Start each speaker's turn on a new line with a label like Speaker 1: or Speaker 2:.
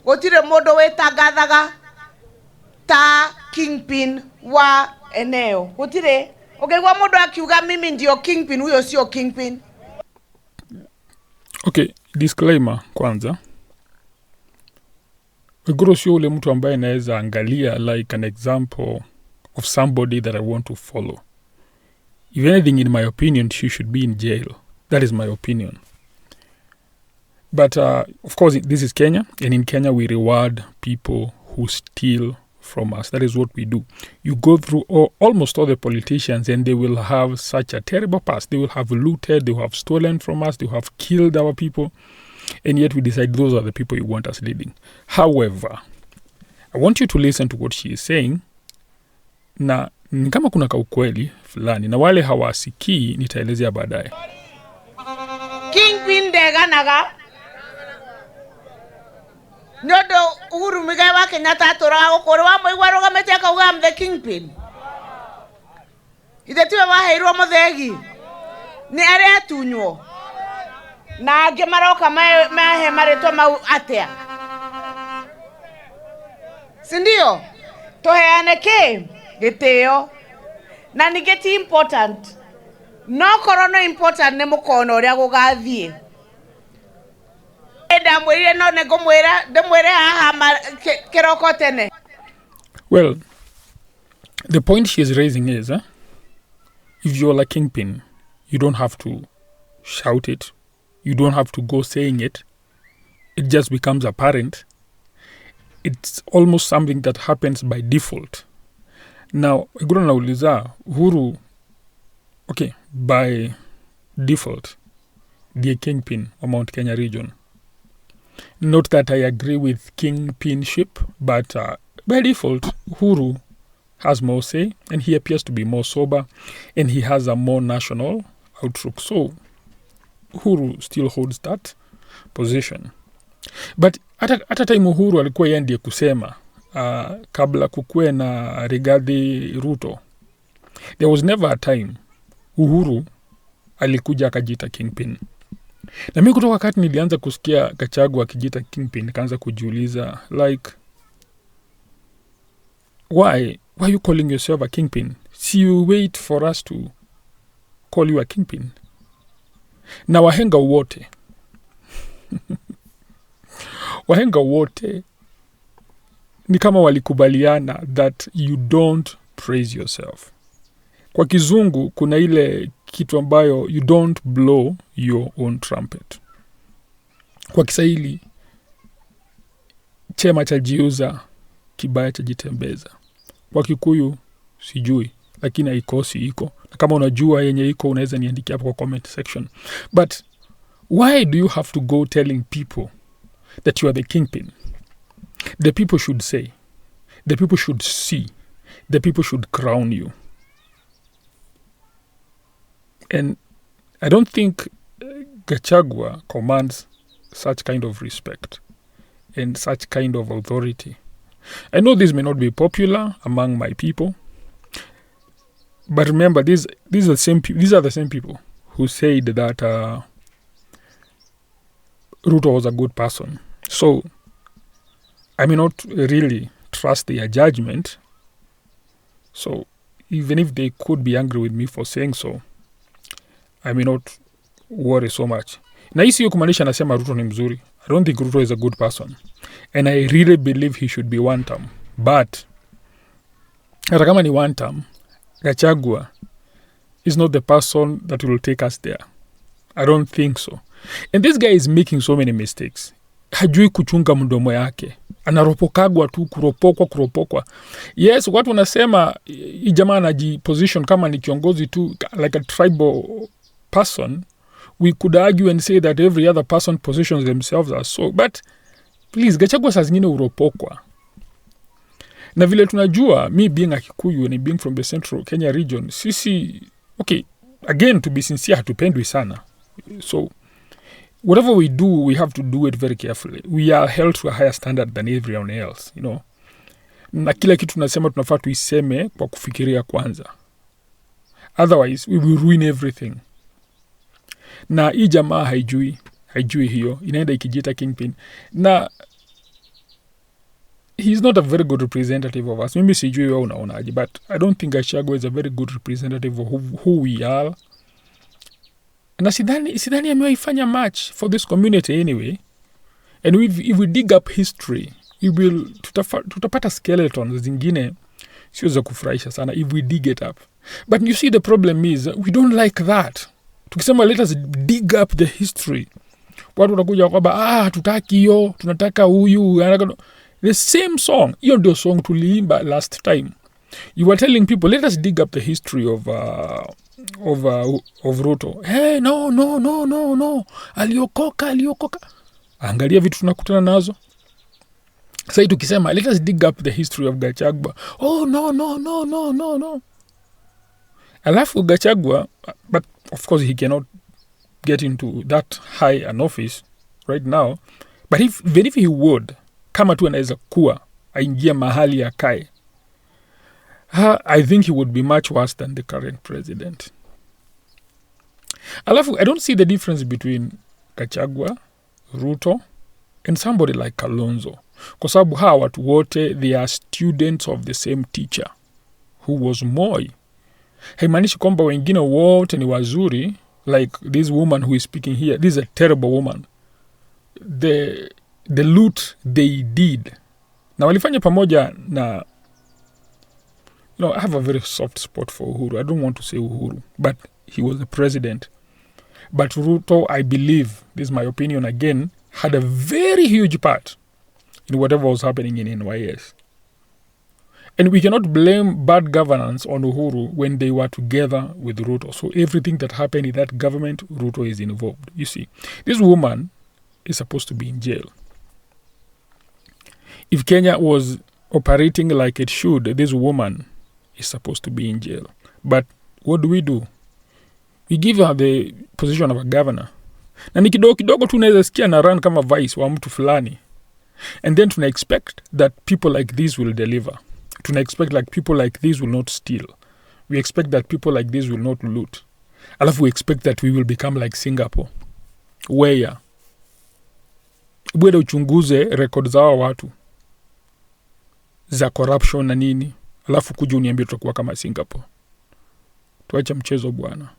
Speaker 1: gutire mundu witangathaga ta Kingpin wa eneo. Gutire ukigwa mundu akiuga mimi ndio Kingpin, huyo sio Kingpin.
Speaker 2: Okay, disclaimer kwanza. Waiguru sio ule mtu ambaye naweza angalia like an example of somebody that I want to follow. If anything, in my opinion, she should be in jail. That is my opinion. But of course, this is Kenya, and in Kenya we reward people who steal from us. That is what we do. You go through almost all the politicians and they will have such a terrible past. They will have looted, they will have stolen from us, they will have killed our people, and yet we decide those are the people you want us leading. However, I want you to listen to what she is saying. Na kama kuna kaukweli fulani na wale hawasikii nitaelezea baadaye.
Speaker 1: Kingpin deganaga Nyodo Uhuru Muigai wa Kenyatta atura gukuru wa Muigua rugamete akauga am the Kingpin. Ithe tiwe waheirwo muthegi ni ari atunywo na angi maroka mahe maritwa mau atia. Sindio tuheane ki gitio na ni geti important no korona important ne mukono ria gugathie ndamwire no ne ngumwira ndamwire haha kiroko tene.
Speaker 2: Well, the point she is raising is if you're like Kingpin, you don't have to shout it, you don't have to go saying it, it just becomes apparent. It's almost something that happens by default. Now, Waiguru nauliza Uhuru, okay, by default, the Kingpin of Mount Kenya region. Not that I agree with Kingpinship, but by default, Uhuru has more say, and he appears to be more sober, and he has a more national outlook. So, Uhuru still holds that position. But at a time Uhuru alikuwa yeye ndiye kusema kabla kukue na Rigathi Ruto, there was never a time Uhuru alikuja akajita Kingpin. Na mimi kutoka wakati nilianza kusikia Gachagua akijita Kingpin, nikaanza kujiuliza like why you calling yourself a Kingpin? See, you wait for us to call you a Kingpin. Na wahenga wote ni kama walikubaliana that you don't praise yourself. Kwa kizungu kuna ile kitu ambayo you don't blow your own trumpet. Kwa Kiswahili chema cha jiuza kibaya cha jitembeza. Kwa Kikuyu sijui lakini haikosi iko. Na kama unajua yenye iko unaweza niandikia hapo kwa comment section. But why do you have to go telling people that you are the Kingpin? The people should say, the people should see, the people should crown you. And I don't think Gachagua commands such kind of respect and such kind of authority. I know this may not be popular among my people, but remember, these are the same people who said that Ruto was a good person. So I may not really trust their judgment. So even if they could be angry with me for saying so, I may not worry so much. Na hisi kumaanisha nasema Ruto ni mzuri. I don't think Ruto is a good person. And I really believe he should be one term. But hata kama ni one term, Gachagua is not the person that will take us there. I don't think so. And this guy is making so many mistakes. Hajui kuchunga mdomo yake. Anaropokagwa tu, kuropokwa. Yes, watu wanasema hii jamaa anajiposition kama ni kiongozi tu, like a tribal person. We could argue and say that every other person positions themselves as so. But please, Gachagua saa zingine uropokwa. Na vile tunajua, me being a Kikuyu and being from the central Kenya region, sisi, okay, again, to be sincere, hatupendwi sana. So, whatever we do, we have to do it very carefully. We are held to a higher standard than everyone else, you know. Na kila kitu tunasema tunafaa tuiseme kwa kufikiria kwanza. Otherwise, we will ruin everything. Na hii jamaa haijui hiyo, inaenda ikijita Kingpin. Na he's not a very good representative of us. Mimi sijui wewe unaonaje, but I don't think Gachagua is a very good representative of who we are. Na sidhani amewaifanya much for this community anyway. And if we dig up history, tutapata skeletons zingine sio za kufurahisha sana if we dig it up. But you see, the problem is we don't like that. Tukisema let us dig up the history, watu watakuja kwamba tutaki hiyo, tunataka huyu. The same song, hiyo ndio song tuliimba last time. You were telling people, let us dig up the history of Ruto. Hey, no. Aliokoka. Angalia vitu tunakutana nazo. Sasa tukisema, let us dig up the history of Gachagua. Oh, no. Alafu Gachagua, but of course he cannot get into that high an office right now. But even if he would, kama tu anaweza kuwa aingia mahali ya kai, I think he would be much worse than the current president. Alafu, I don't see the difference between Gachagua, Ruto, and somebody like Kalonzo. Kwa sababu hawa watu wote, they are students of the same teacher, who was Moi. Haimaanishi kwamba wengine wote ni wazuri, like this woman who is speaking here. This is a terrible woman. The loot they did. Na walifanya pamoja na, I have a very soft spot for Uhuru. I don't want to say Uhuru, but he was the president. But Ruto, I believe, this is my opinion again, had a very huge part in whatever was happening in NYS. And we cannot blame bad governance on Uhuru when they were together with Ruto. So everything that happened in that government, Ruto is involved. You see, this woman is supposed to be in jail. If Kenya was operating like it should, this woman is supposed to be in jail. But what do? We give her the position of a governor. Na ni kidogo tunaweza sikia na run kama vice wa mtu fulani. And then tuna expect that people like this will deliver. Tuna expect like people like this will not steal. We expect that people like this will not loot. Alafu we expect that we will become like Singapore. Where uchunguze record za watu za corruption na nini. Alafu kuja uniambie tutakuwa kama Singapore. Tuache mchezo bwana.